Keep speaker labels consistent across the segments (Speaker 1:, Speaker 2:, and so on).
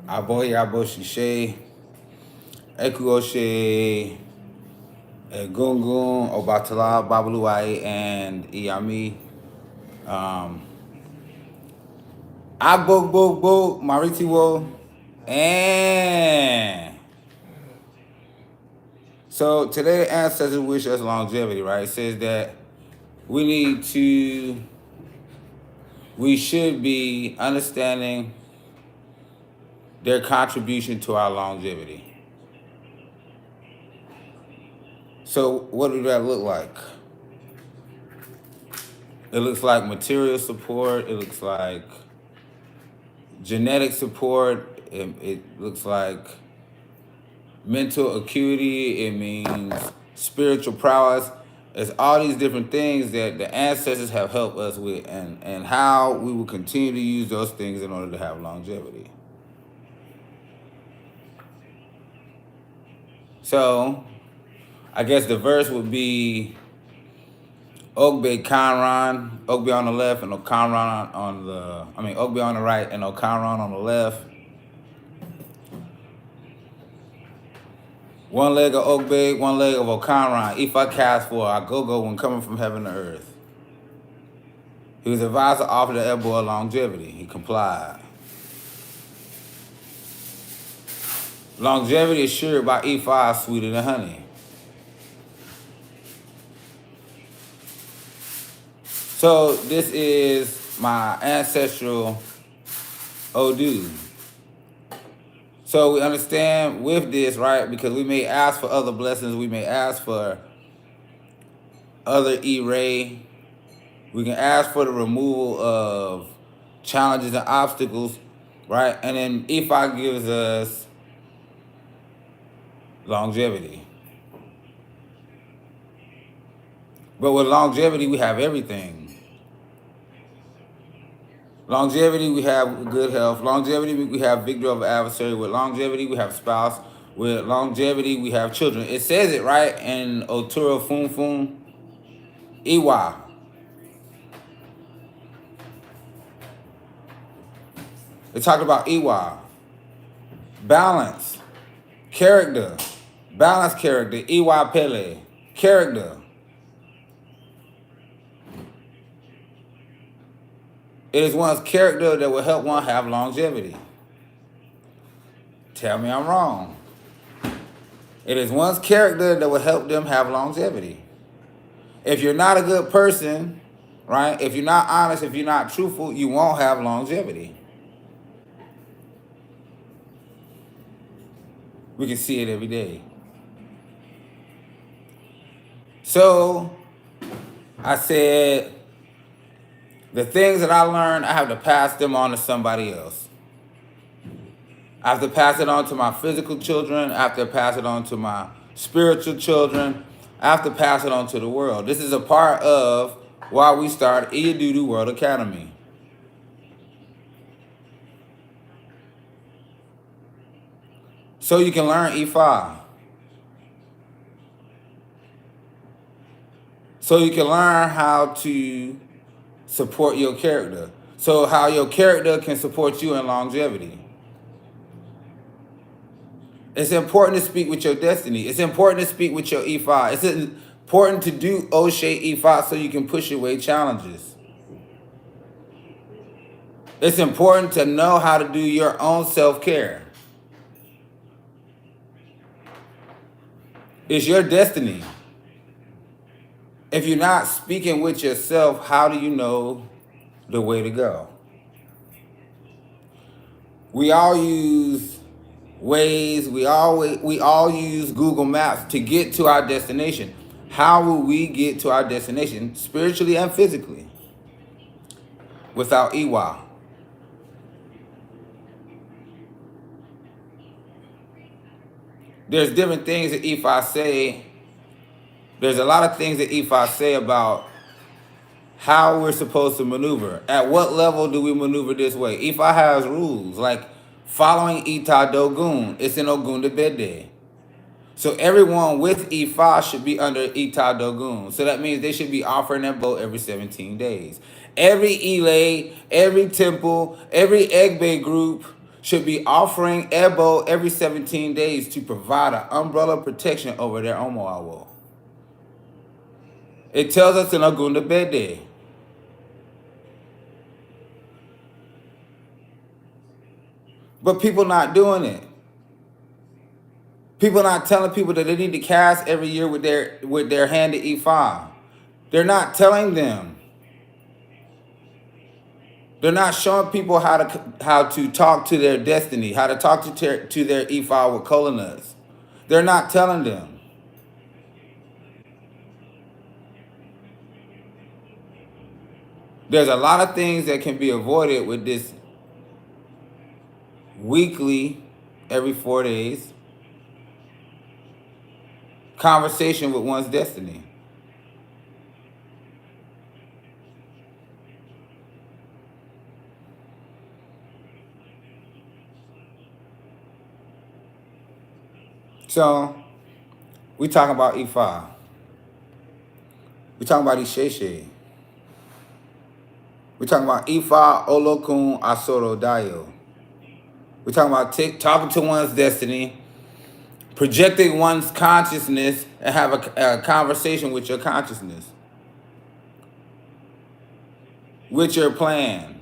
Speaker 1: Aboye Aboshishe, Ekuoshe, Gungun, Obatala, Babaluai, and Iyami. Um, Agbogbo, Maritiwo, and so today the ancestors wish us longevity, right? It says that we should be understanding their contribution to our longevity. So what does that look like? It looks like material support. It looks like genetic support. It looks like mental acuity. It means spiritual prowess. It's all these different things that the ancestors have helped us with, and how we will continue to use those things in order to have longevity. So I guess the verse would be Ogbe Conron, Ogbe on the left and Oconron on the, Ogbe on the right and Oconron on the left. One leg of Ogbe, one leg of Oconron. If I cast for Agogo when coming from heaven to earth. He was advised to offer the air boy longevity. He complied. Longevity assured by E5 sweeter than honey. So this is my ancestral Odu. So we understand with this, right? Because we may ask for other blessings. We may ask for other E-ray. We can ask for the removal of challenges and obstacles, right? And then Ifa gives us longevity. But with longevity, we have everything. Longevity, we have good health. Longevity, we have victory over adversary. With longevity, we have spouse. With longevity, we have children. It says it, right, in Otura Fum Fum Iwa. It talked about Iwa. Balance. Character. Balanced character. Iwa-pele. Character. It is one's character that will help one have longevity. Tell me I'm wrong. It is one's character that will help them have longevity. If you're not a good person, right? If you're not honest, if you're not truthful, you won't have longevity. We can see it every day. So I said, the things that I learned, I have to pass them on to somebody else. I have to pass it on to my physical children. I have to pass it on to my spiritual children. I have to pass it on to the world. This is a part of why we started Iyadudu World Academy. So you can learn Ifa. So you can learn how to support your character. So how your character can support you in longevity. It's important to speak with your destiny. It's important to speak with your E5. It's important to do Oshe E5 so you can push away challenges. It's important to know how to do your own self-care. It's your destiny. If you're not speaking with yourself, how do you know the way to go? We all use Waze, we all use Google Maps to get to our destination. How will we get to our destination spiritually and physically without Iwa? There's different things that Ifa say. There's a lot of things that Ifa say about how we're supposed to maneuver. At what level do we maneuver this way? Ifa has rules like following Ita Dogun. It's in Ogunda Bede. So everyone with Ifa should be under Ita Dogun. So that means they should be offering their boat every 17 days. Every Ile, every temple, every Egbe group should be offering Ebo every 17 days to provide an umbrella protection over their Omoawo. It tells us in Ogunda Bede. But people not doing it. People not telling people that they need to cast every year with their hand to Ifa. They're not telling them. They're not showing people how to talk to their destiny, how to talk to their Ifa with Kolanas. They're not telling them. There's a lot of things that can be avoided with this weekly, every 4 days, conversation with one's destiny. So, we talking about Ifa. We talking about Isheshe. We talking about Ifa Olokun Asoro Dayo. We talking about talking to one's destiny, projecting one's consciousness, and have a conversation with your consciousness, with your plan.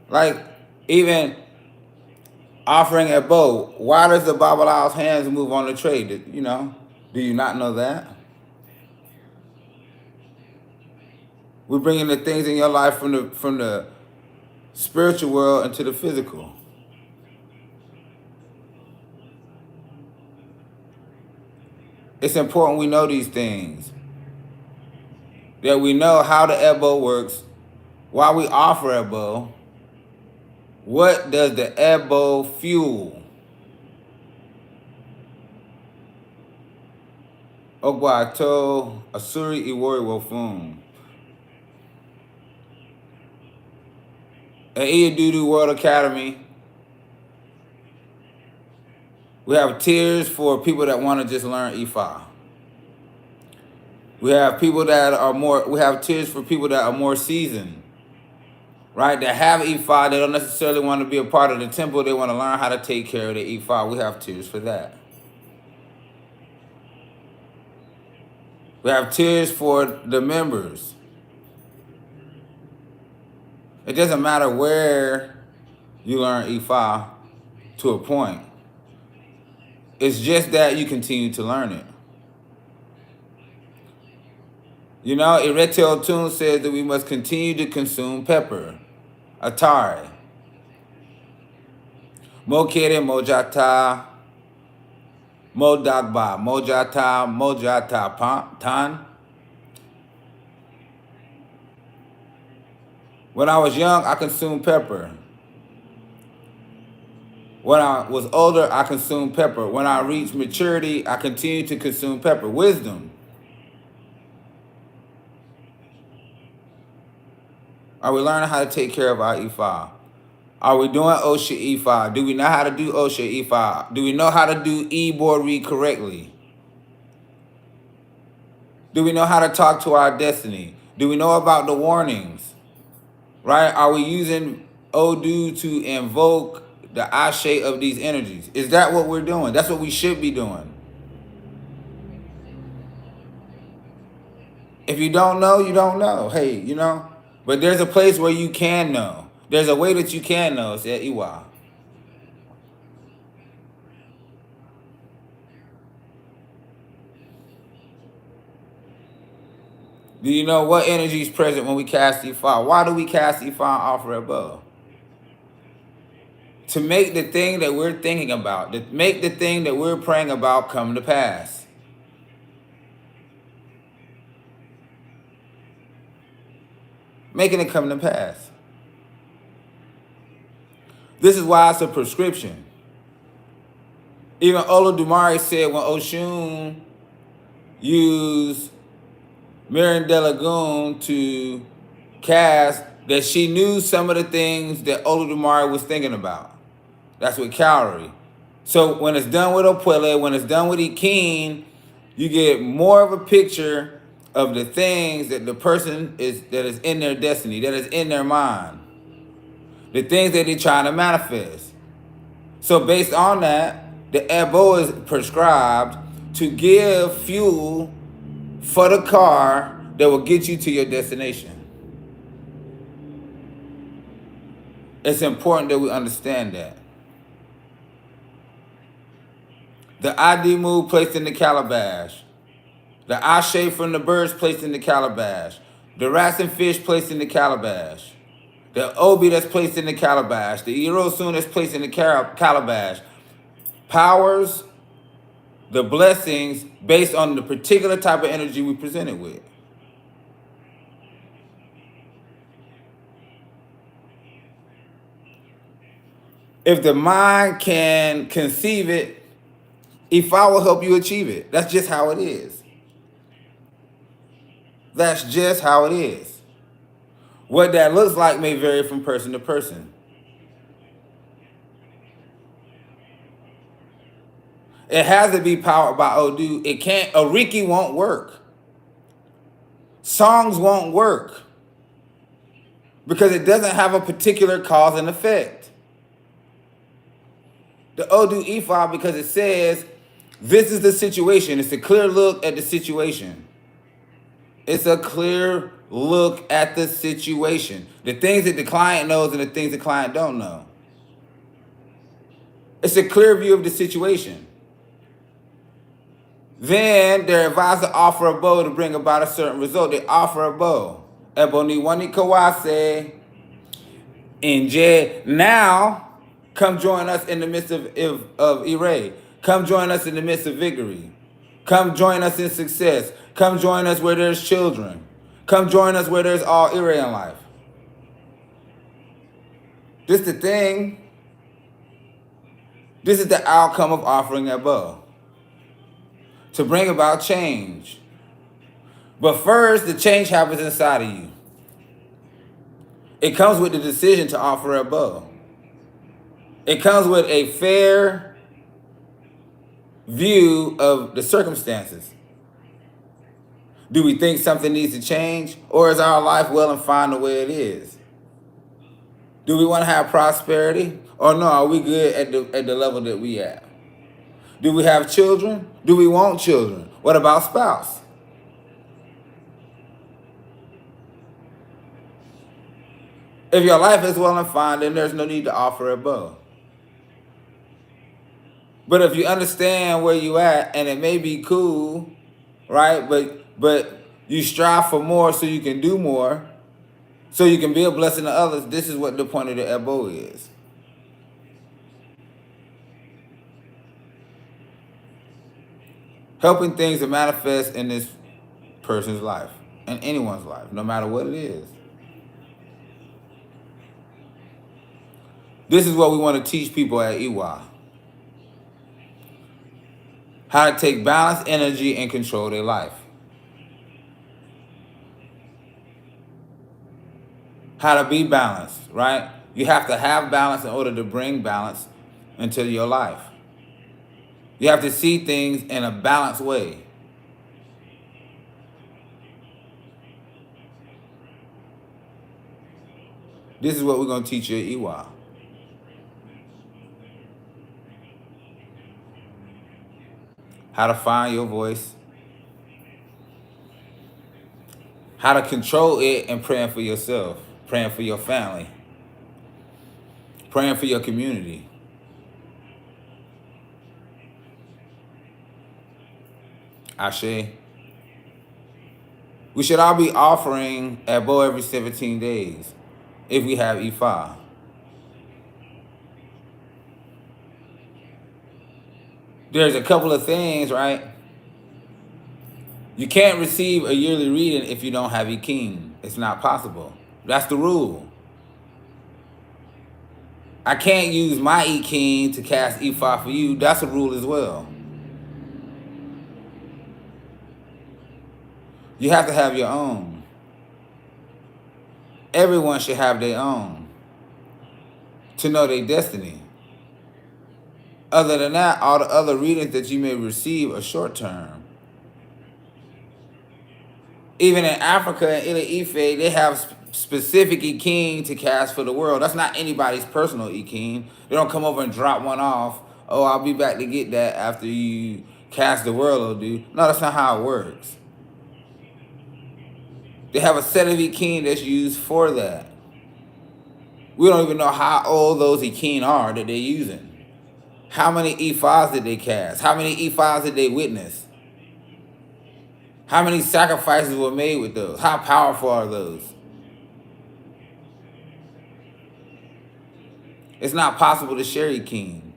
Speaker 1: Like, even offering a bow. Why does the Babalaw's hands move on the tray? Do you not know that? We're bringing the things in your life from the spiritual world into the physical. It's important we know these things. That we know how the Ebo works, why we offer Ebo, what does the Ebo fuel? Ogwato Asuri Iwori Wofun. At Iyadudu World Academy, we have tiers for people that want to just learn Ifa. We have tiers for people that are more seasoned, right? That have Ifa, they don't necessarily want to be a part of the temple, they want to learn how to take care of the Ifa. We have tiers for that. We have tiers for the members. It doesn't matter where you learn Ifa to a point. It's just that you continue to learn it. Irete Otun says that we must continue to consume pepper, atari. Mokere mojata, modagba, mojata tan. When I was young, I consumed pepper. When I was older, I consumed pepper. When I reached maturity, I continued to consume pepper. Wisdom. Are we learning how to take care of our Ifa? Are we doing Osha Ifa? Do we know how to do Osha Ifa? Do we know how to do Ibori correctly? Do we know how to talk to our destiny? Do we know about the warnings? Right? Are we using Odu to invoke the Ashe of these energies? Is that what we're doing? That's what we should be doing. If you don't know, you don't know. Hey, But there's a place where you can know. There's a way that you can know. It's at Iwa. Do you know what energy is present when we cast Ifa? Why do we cast Ifa and offer above? To make the thing that we're thinking about, to make the thing that we're praying about come to pass. Making it come to pass. This is why it's a prescription. Even Olodumare said when Oshun used Mirren de Lagoon to cast, that she knew some of the things that Olodumare was thinking about. That's with Cowrie. So when it's done with Opwele, when it's done with Ikin, you get more of a picture of the things that the person that is in their destiny, that is in their mind, the things that they're trying to manifest. So based on that, the Ebo is prescribed to give fuel for the car that will get you to your destination. It's important that we understand that. The ID move placed in the calabash. The ashe from the birds placed in the calabash. The rats and fish placed in the calabash. The obi that's placed in the calabash. The irosun that's placed in the calabash. Powers the blessings based on the particular type of energy we presented with. If the mind can conceive it, Ifa will help you achieve it. That's just how it is. That's just how it is. What that looks like may vary from person to person. It has to be powered by Odu. It can't, Ariki won't work. Songs won't work. Because it doesn't have a particular cause and effect. The Odu Ifa, because it says, this is the situation. It's a clear look at the situation. It's a clear look at the situation. The things that the client knows and the things the client don't know. It's a clear view of the situation. Then they're advised to offer a bow to bring about a certain result. They offer a bow. Ebony wani kawase. Inje. Now, come join us in the midst of Ire. Come join us in the midst of victory. Come join us in success. Come join us where there's children. Come join us where there's all Ire in life. This is the thing. This is the outcome of offering a bow. To bring about change. But first, the change happens inside of you. It comes with the decision to offer a bow. It comes with a fair view of the circumstances. Do we think something needs to change? Or is our life well and fine the way it is? Do we want to have prosperity? Or no, are we good at the level that we at? Do we have children? Do we want children? What about spouse? If your life is well and fine, then there's no need to offer a bow. But if you understand where you at, and it may be cool, right? But you strive for more so you can do more, so you can be a blessing to others. This is what the point of the Ebo is. Helping things to manifest in this person's life, in anyone's life, no matter what it is. This is what we want to teach people at Iwa. How to take balanced energy and control their life. How to be balanced, right? You have to have balance in order to bring balance into your life. You have to see things in a balanced way. This is what we're going to teach you at Iwa. How to find your voice. How to control it and praying for yourself. Praying for your family. Praying for your community. Ashe. We should all be offering Ebo every 17 days if we have Ifa. There's a couple of things, right? You can't receive a yearly reading if you don't have Iking. It's not possible. That's the rule. I can't use my Iking to cast Ifa for you. That's a rule as well. You have to have your own. Everyone should have their own to know their destiny. Other than that, all the other readings that you may receive are short term. Even in Africa and Ife, they have specific Iking to cast for the world. That's not anybody's personal Iking. They don't come over and drop one off. Oh, I'll be back to get that after you cast the world, dude. No, that's not how it works. They have a set of Iking that's used for that. We don't even know how old those Iking are that they're using. How many Ifas did they cast? How many Ifas did they witness? How many sacrifices were made with those? How powerful are those? It's not possible to share Iking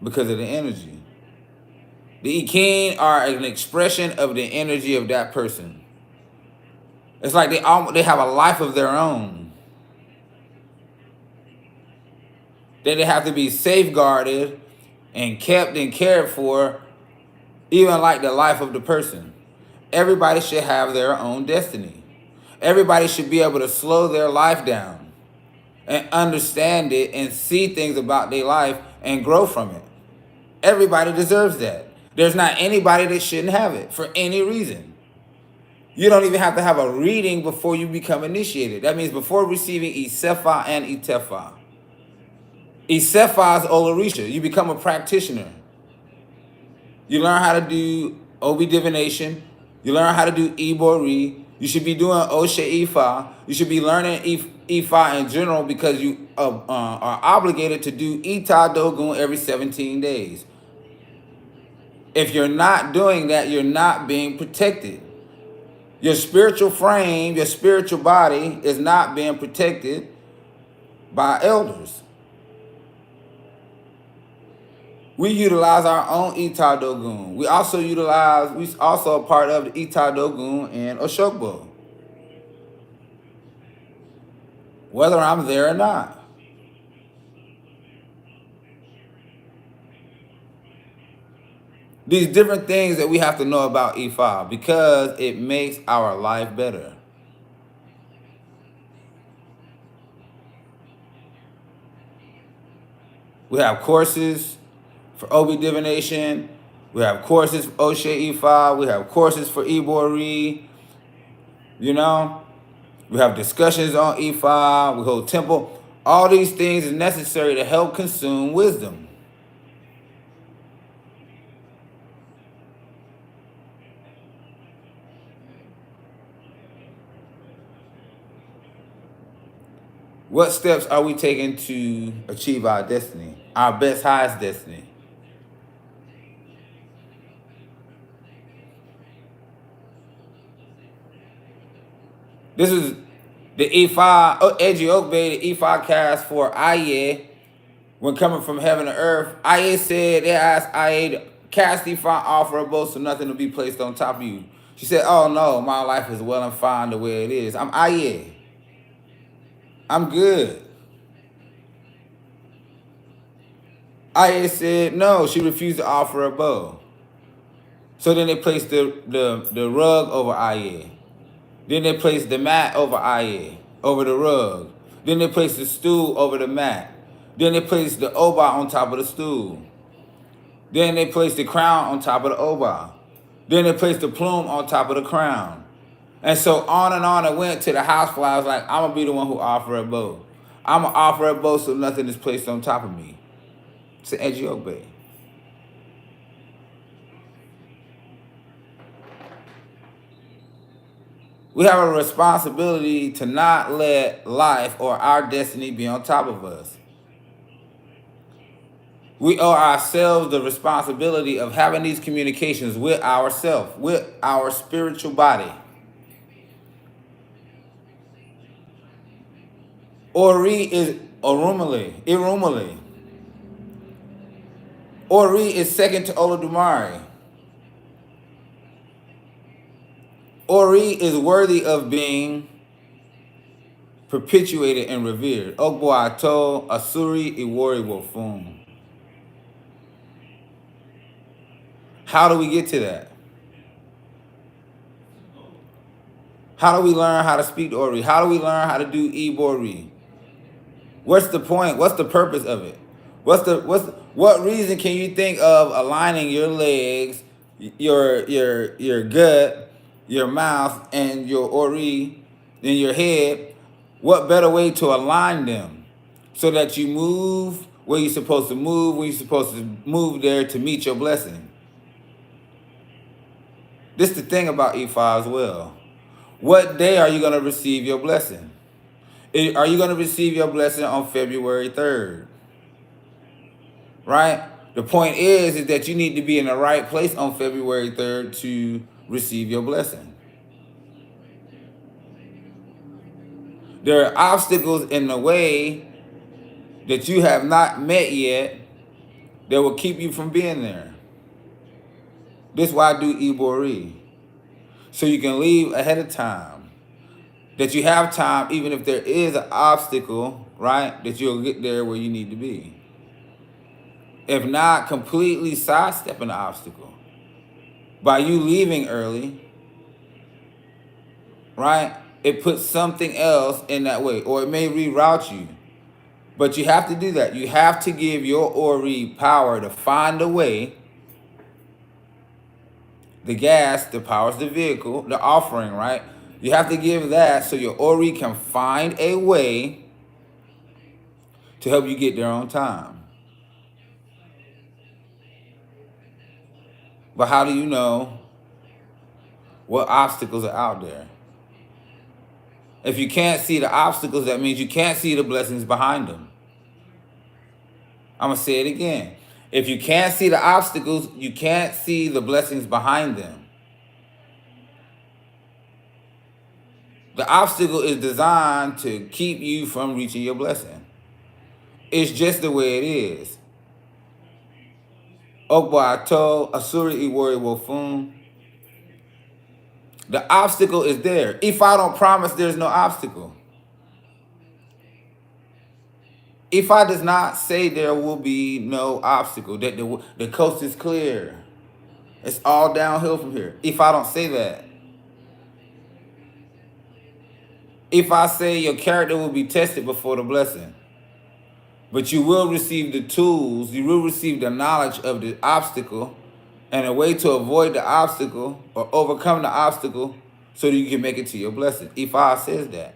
Speaker 1: because of the energy. The Iking are an expression of the energy of that person. It's like they have a life of their own. That they have to be safeguarded and kept and cared for, even like the life of the person. Everybody should have their own destiny. Everybody should be able to slow their life down and understand it and see things about their life and grow from it. Everybody deserves that. There's not anybody that shouldn't have it for any reason. You don't even have to have a reading before you become initiated. That means before receiving Isefa and Itefa. Isefa is Olorisha. You become a practitioner. You learn how to do Obi divination. You learn how to do Ibori. You should be doing Oshe Ifa. You should be learning Ifa in general because you are obligated to do Ita Dogun every 17 days. If you're not doing that, you're not being protected. Your spiritual frame, your spiritual body is not being protected by elders. We utilize our own Ita Dogun. We also a part of the Ita Dogun and Oshogbo. Whether I'm there or not. These different things that we have to know about Ifa because it makes our life better. We have courses for Obi divination. We have courses for Oshe Ifa. We have courses for Ibori. You know, we have discussions on Ifa. We hold temple. All these things is necessary to help consume wisdom. What steps are we taking to achieve our destiny, our best, highest destiny? This is the Ifa, Eji Okbe, the Ifa cast for Aye. When coming from heaven to earth, Aye said, they asked Aye to cast Ifa offerable so nothing will be placed on top of you. She said, oh no, my life is well and fine the way it is. I'm Aye. I'm good. Aye said no, she refused to offer a bow. So then they placed the rug over Aye. Then they placed the mat over Aye, over the rug. Then they placed the stool over the mat. Then they placed the oba on top of the stool. Then they placed the crown on top of the oba. Then they placed the plume on top of the crown. And so on it went to the house fly. I was like, I'm going to be the one who offer a bow. I'm going to offer a bow so nothing is placed on top of me. It's an edgy obey. We have a responsibility to not let life or our destiny be on top of us. We owe ourselves the responsibility of having these communications with ourselves, with our spiritual body. Ori is Irumale. Ori is second to Olodumare. Ori is worthy of being perpetuated and revered. Ogbo Ato Asuri Iwori Wofun. How do we get to that? How do we learn how to speak Ori? How do we learn how to do Ibori? What's the point? What's the purpose of it? What reason can you think of aligning your legs your gut, your mouth, and your ori, in your head, what better way to align them so that you move where you're supposed to move, when you're supposed to move there to meet your blessing? This is the thing about Ifa as well. What day are you going to receive your blessing? Are you going to receive your blessing on February 3rd? Right? The point is that you need to be in the right place on February 3rd to receive your blessing. There are obstacles in the way that you have not met yet that will keep you from being there. This is why I do Ibori. So you can leave ahead of time. That you have time, even if there is an obstacle, right? That you'll get there where you need to be. If not, completely sidestepping the obstacle. By you leaving early, right? It puts something else in that way. Or it may reroute you. But you have to do that. You have to give your Ori power to find a way. The gas that powers the vehicle, the offering, right? You have to give that so your Ori can find a way to help you get there on time. But how do you know what obstacles are out there? If you can't see the obstacles, that means you can't see the blessings behind them. I'm going to say it again. If you can't see the obstacles, you can't see the blessings behind them. The obstacle is designed to keep you from reaching your blessing. It's just the way it is. Okwato, Asuri Iwori Wofun. The obstacle is there. If I don't promise, there's no obstacle. If I does not say there will be no obstacle, that the coast is clear, it's all downhill from here. If I don't say that. If I say your character will be tested before the blessing, but you will receive the tools, you will receive the knowledge of the obstacle and a way to avoid the obstacle or overcome the obstacle so that you can make it to your blessing. Ifa says that.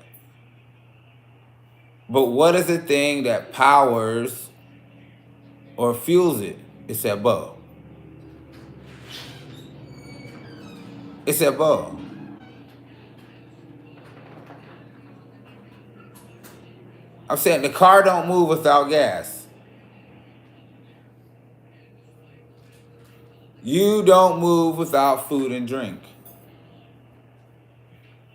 Speaker 1: But what is the thing that powers or fuels it? It's that bow. It's that bow. I'm saying the car don't move without gas. You don't move without food and drink.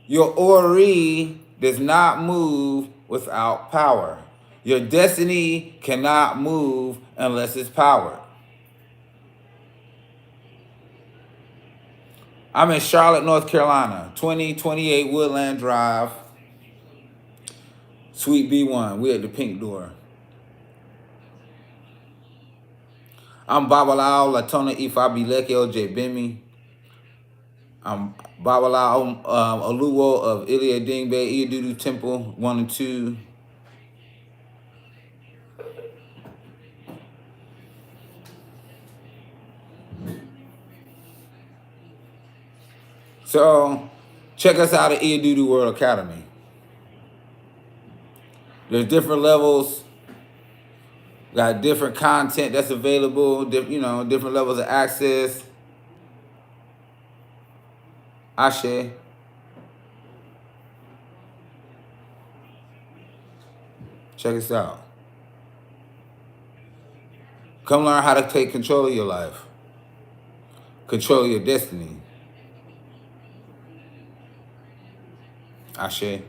Speaker 1: Your Ori does not move without power. Your destiny cannot move unless it's powered. I'm in Charlotte, North Carolina, 2028 Woodland Drive, Suite B1. We're at the pink door. I'm Babalao Latona Ifa Bileke Oje Bimi. I'm Babalao Oluwo of Iyadudu Iyadudu Temple 1 and 2. So check us out at Iyadudu World Academy. There's different levels. Got different content that's available, different levels of access. Ashe. Check us out. Come learn how to take control of your life. Control your destiny. Ashe.